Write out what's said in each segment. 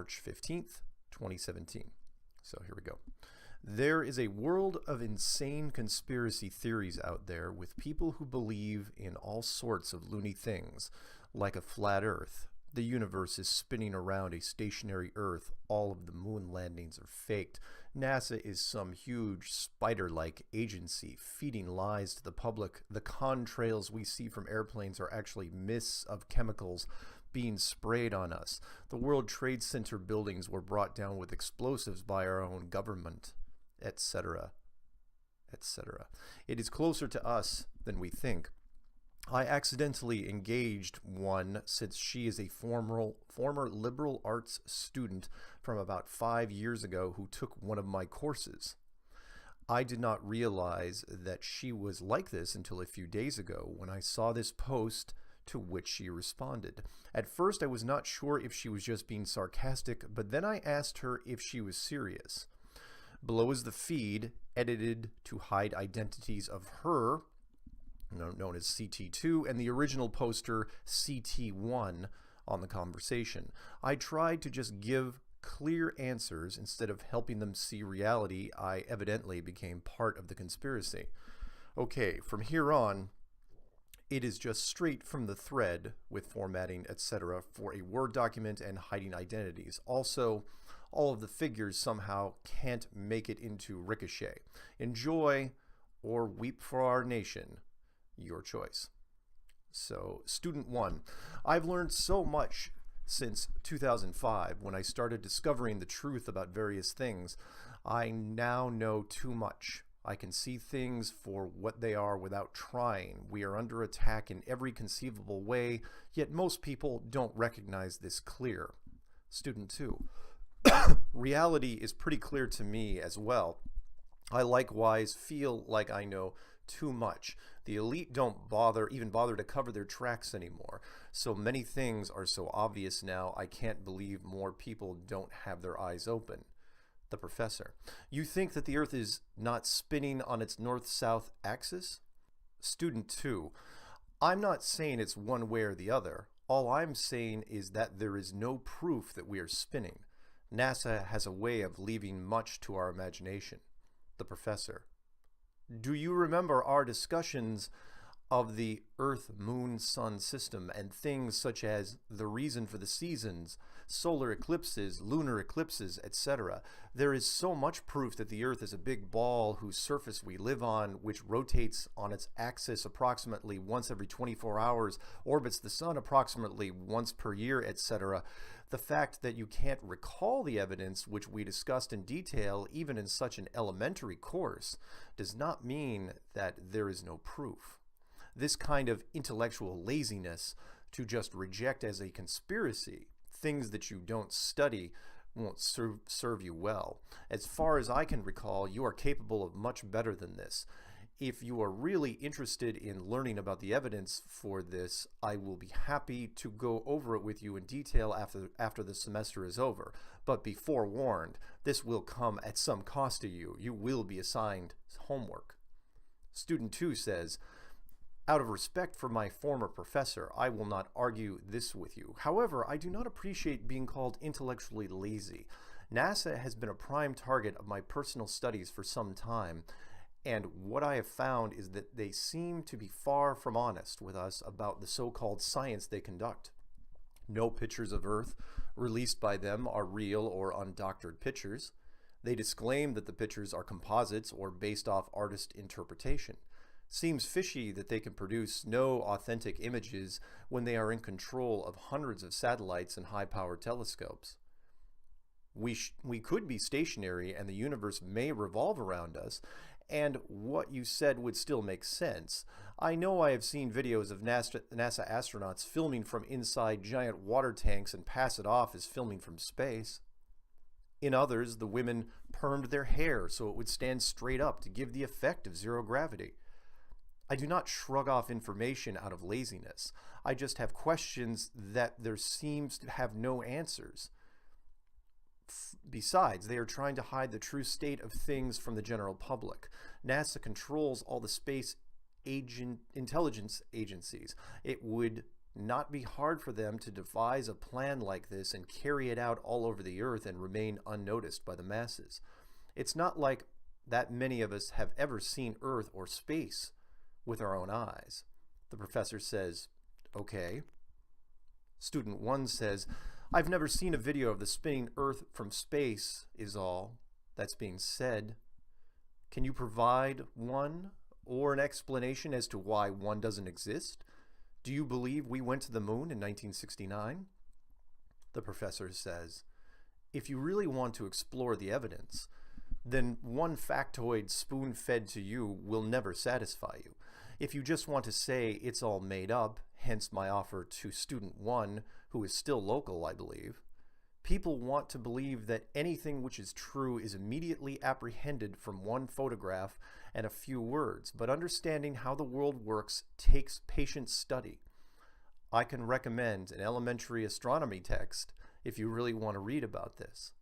March 15th, 2017. So here we go. There is a world of insane conspiracy theories out there with people who believe in all sorts of loony things, like a flat Earth. The universe is spinning around a stationary Earth. All of the moon landings are faked. NASA is some huge spider-like agency feeding lies to the public. The contrails we see from airplanes are actually mists of chemicals being sprayed on us. The World Trade Center buildings were brought down with explosives by our own government, etc., etc. It is closer to us than we think. I accidentally engaged one since she is a former liberal arts student from about 5 years ago who took one of my courses. I did not realize that she was like this until a few days ago when I saw this post to which she responded. At first I was not sure if she was just being sarcastic, but then I asked her if she was serious. Below is the feed, edited to hide identities of her, known as CT2, and the original poster CT1 on the conversation. I tried to just give clear answers instead of helping them see reality. I evidently became part of the conspiracy. Okay, from here on, it is just straight from the thread with formatting, etc. for a Word document and hiding identities. Also, all of the figures somehow can't make it into Ricochet. Enjoy or weep for our nation. Your choice. So, student 1, I've learned so much since 2005 when I started discovering the truth about various things. I now know too much. I can see things for what they are without trying. We are under attack in every conceivable way, yet most people don't recognize this clear. Student 2, reality is pretty clear to me as well. I likewise feel like I know too much. The elite don't even bother to cover their tracks anymore. So many things are so obvious now, I can't believe more people don't have their eyes open. The professor, you think that the Earth is not spinning on its north-south axis? Student 2, I'm not saying it's one way or the other. All I'm saying is that there is no proof that we are spinning. NASA has a way of leaving much to our imagination. The professor, do you remember our discussions of the Earth-Moon-Sun system and things such as the reason for the seasons, solar eclipses, lunar eclipses, etc.? There is so much proof that the Earth is a big ball whose surface we live on, which rotates on its axis approximately once every 24 hours, orbits the sun approximately once per year, etc. The fact that you can't recall the evidence which we discussed in detail, even in such an elementary course, does not mean that there is no proof. This kind of intellectual laziness to just reject as a conspiracy things that you don't study won't serve you well. As far as I can recall, you are capable of much better than this. If you are really interested in learning about the evidence for this, I will be happy to go over it with you in detail after the semester is over. But be forewarned, this will come at some cost to you. You will be assigned homework. Student 2 says, out of respect for my former professor, I will not argue this with you. However, I do not appreciate being called intellectually lazy. NASA has been a prime target of my personal studies for some time, and what I have found is that they seem to be far from honest with us about the so-called science they conduct. No pictures of Earth released by them are real or undoctored pictures. They disclaim that the pictures are composites or based off artist interpretation. Seems fishy that they can produce no authentic images when they are in control of hundreds of satellites and high-powered telescopes. We could be stationary and the universe may revolve around us, and what you said would still make sense. I know I have seen videos of NASA astronauts filming from inside giant water tanks and pass it off as filming from space. In others, the women permed their hair so it would stand straight up to give the effect of zero gravity. I do not shrug off information out of laziness. I just have questions that there seems to have no answers. Besides, they are trying to hide the true state of things from the general public. NASA controls all the space intelligence agencies. It would not be hard for them to devise a plan like this and carry it out all over the earth and remain unnoticed by the masses. It's not like that many of us have ever seen Earth or space with our own eyes. The professor says, okay. Student 1 says, I've never seen a video of the spinning Earth from space is all that's being said. Can you provide one or an explanation as to why one doesn't exist? Do you believe we went to the moon in 1969? The professor says, if you really want to explore the evidence, then one factoid spoon-fed to you will never satisfy you. If you just want to say it's all made up, hence my offer to student 1, who is still local, I believe, people want to believe that anything which is true is immediately apprehended from one photograph and a few words, but understanding how the world works takes patient study. I can recommend an elementary astronomy text if you really want to read about this.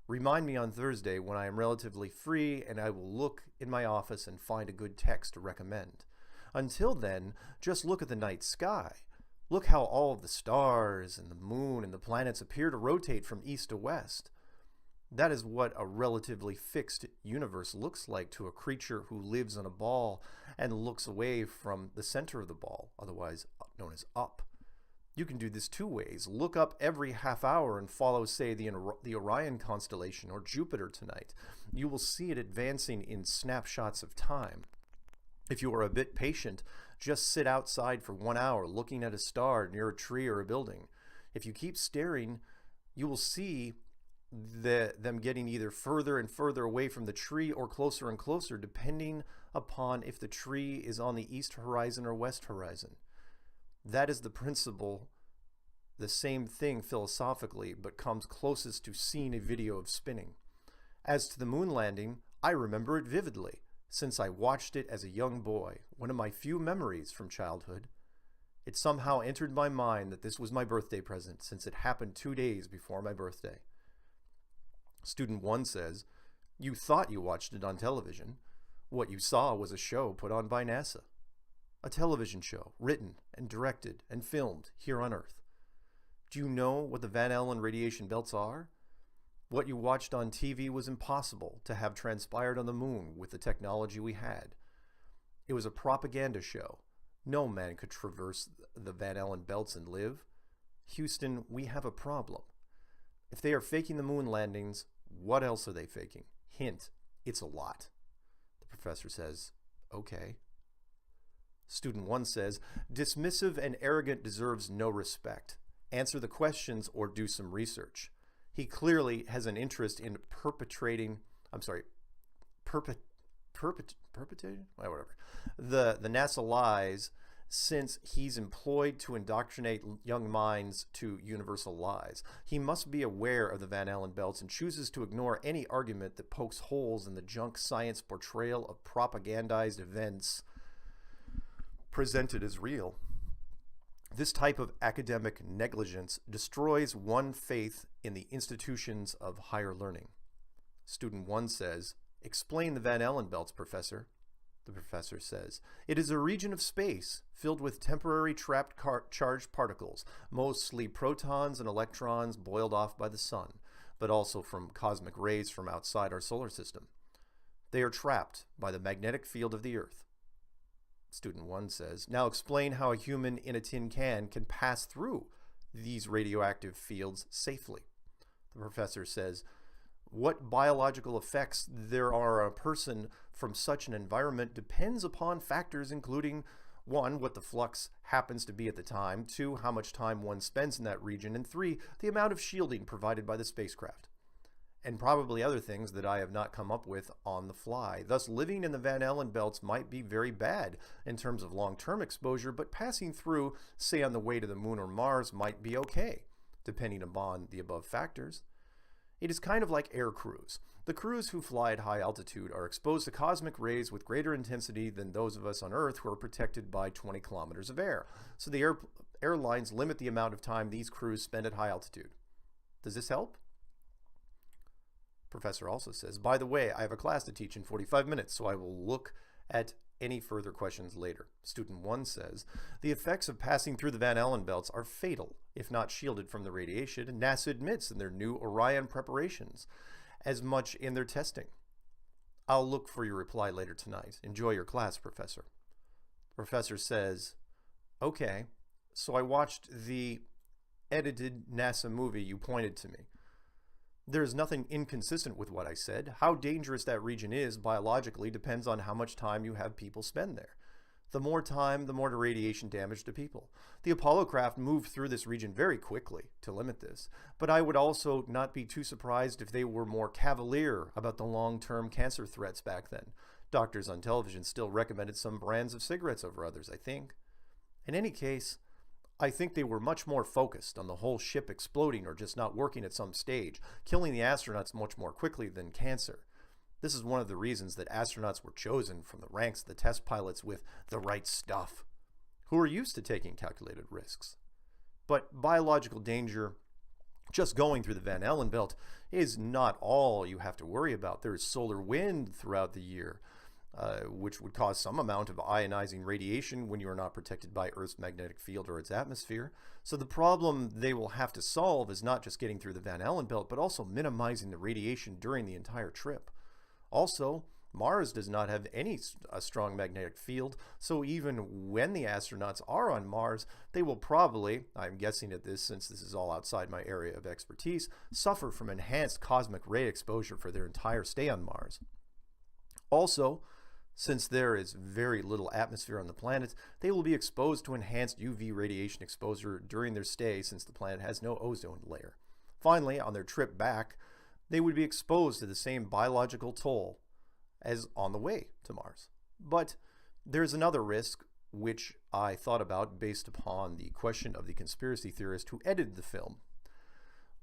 Remind me on Thursday when I am relatively free, and I will look in my office and find a good text to recommend. Until then, just look at the night sky. Look how all of the stars and the moon and the planets appear to rotate from east to west. That is what a relatively fixed universe looks like to a creature who lives on a ball and looks away from the center of the ball, otherwise known as up. You can do this two ways. Look up every half hour and follow, say, the Orion constellation or Jupiter tonight. You will see it advancing in snapshots of time. If you are a bit patient, just sit outside for 1 hour looking at a star near a tree or a building. If you keep staring, you will see them getting either further and further away from the tree or closer and closer, depending upon if the tree is on the east horizon or west horizon. That is the principle, the same thing philosophically, but comes closest to seeing a video of spinning. As to the moon landing, I remember it vividly, since I watched it as a young boy, one of my few memories from childhood. It somehow entered my mind that this was my birthday present, since it happened 2 days before my birthday. Student 1 says, you thought you watched it on television. What you saw was a show put on by NASA. A television show, written and directed and filmed here on Earth. Do you know what the Van Allen radiation belts are? What you watched on TV was impossible to have transpired on the moon with the technology we had. It was a propaganda show. No man could traverse the Van Allen belts and live. Houston, we have a problem. If they are faking the moon landings, what else are they faking? Hint, it's a lot. The professor says, okay. Student 1 says, dismissive and arrogant deserves no respect. Answer the questions or do some research. He clearly has an interest in perpetrating the NASA lies, since he's employed to indoctrinate young minds to universal lies. He must be aware of the Van Allen belts and chooses to ignore any argument that pokes holes in the junk science portrayal of propagandized events presented as real. This type of academic negligence destroys one faith in the institutions of higher learning. Student 1 says, explain the Van Allen belts, professor. The professor says, it is a region of space filled with temporary trapped charged particles, mostly protons and electrons boiled off by the sun, but also from cosmic rays from outside our solar system. They are trapped by the magnetic field of the Earth. Student 1 says, now explain how a human in a tin can pass through these radioactive fields safely. The professor says, what biological effects there are on a person from such an environment depends upon factors including 1, what the flux happens to be at the time, 2, how much time one spends in that region, and 3, the amount of shielding provided by the spacecraft. And probably other things that I have not come up with on the fly. Thus, living in the Van Allen belts might be very bad in terms of long-term exposure, but passing through, say on the way to the moon or Mars, might be okay, depending upon the above factors. It is kind of like air crews. The crews who fly at high altitude are exposed to cosmic rays with greater intensity than those of us on Earth who are protected by 20 kilometers of air. So the airlines limit the amount of time these crews spend at high altitude. Does this help? Professor also says, by the way, I have a class to teach in 45 minutes, so I will look at any further questions later. Student 1 says, the effects of passing through the Van Allen belts are fatal, if not shielded from the radiation, and NASA admits in their new Orion preparations, as much in their testing. I'll look for your reply later tonight. Enjoy your class, Professor. The professor says, okay, so I watched the edited NASA movie you pointed to me. There is nothing inconsistent with what I said. How dangerous that region is biologically depends on how much time you have people spend there. The more time, the more the radiation damage to people. The Apollo craft moved through this region very quickly to limit this, but I would also not be too surprised if they were more cavalier about the long-term cancer threats back then. Doctors on television still recommended some brands of cigarettes over others, I think. In any case, I think they were much more focused on the whole ship exploding or just not working at some stage, killing the astronauts much more quickly than cancer. This is one of the reasons that astronauts were chosen from the ranks of the test pilots with the right stuff, who are used to taking calculated risks. But biological danger, just going through the Van Allen belt, is not all you have to worry about. There is solar wind throughout the year, which would cause some amount of ionizing radiation when you are not protected by Earth's magnetic field or its atmosphere. So the problem they will have to solve is not just getting through the Van Allen belt, but also minimizing the radiation during the entire trip. Also, Mars does not have a strong magnetic field, so even when the astronauts are on Mars, they will probably, I'm guessing at this since this is all outside my area of expertise, suffer from enhanced cosmic ray exposure for their entire stay on Mars. Also, since there is very little atmosphere on the planet, they will be exposed to enhanced UV radiation exposure during their stay since the planet has no ozone layer. Finally, on their trip back, they would be exposed to the same biological toll as on the way to Mars. But there's another risk which I thought about based upon the question of the conspiracy theorist who edited the film.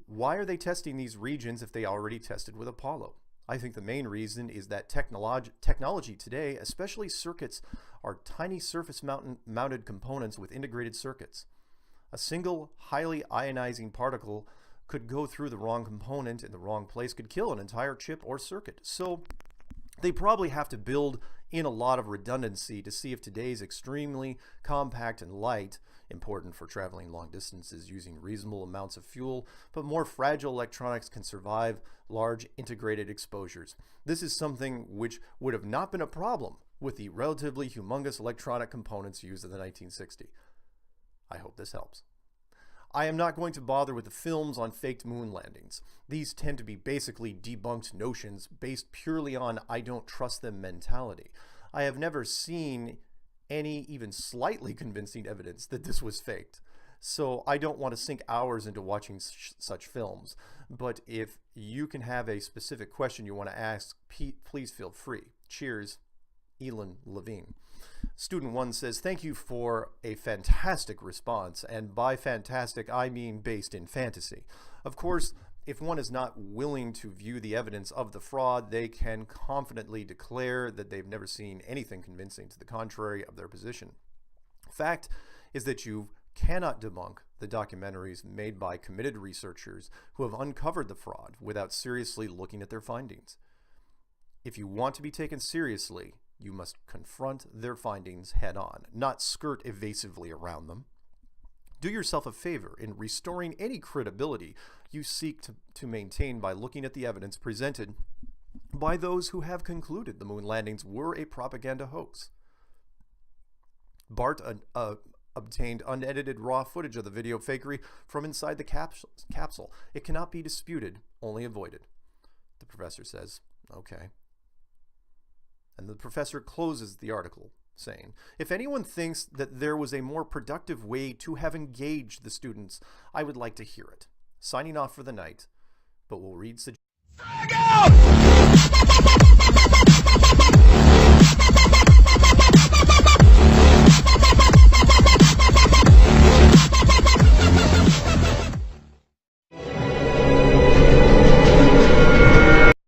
Why are they testing these regions if they already tested with Apollo? I think the main reason is that technology today, especially circuits, are tiny surface-mounted components with integrated circuits. A single highly ionizing particle could go through the wrong component in the wrong place, could kill an entire chip or circuit. So they probably have to build in a lot of redundancy to see if today's extremely compact and light, important for traveling long distances using reasonable amounts of fuel, but more fragile electronics can survive large integrated exposures. This is something which would have not been a problem with the relatively humongous electronic components used in the 1960s. I hope this helps. I am not going to bother with the films on faked moon landings. These tend to be basically debunked notions based purely on I don't trust them mentality. I have never seen any even slightly convincing evidence that this was faked. So I don't want to sink hours into watching such films. But if you can have a specific question you want to ask, please feel free. Cheers, Elon Levine. Student 1 says, thank you for a fantastic response, and by fantastic I mean based in fantasy. Of course, if one is not willing to view the evidence of the fraud, they can confidently declare that they've never seen anything convincing to the contrary of their position. Fact is that you cannot debunk the documentaries made by committed researchers who have uncovered the fraud without seriously looking at their findings. If you want to be taken seriously, you must confront their findings head on, not skirt evasively around them. Do yourself a favor in restoring any credibility you seek to maintain by looking at the evidence presented by those who have concluded the moon landings were a propaganda hoax. Bart obtained unedited raw footage of the video fakery from inside the capsule. It cannot be disputed, only avoided. The professor says, okay. And the professor closes the article saying, if anyone thinks that there was a more productive way to have engaged the students, I would like to hear it. Signing off for the night, but we'll read suggestions.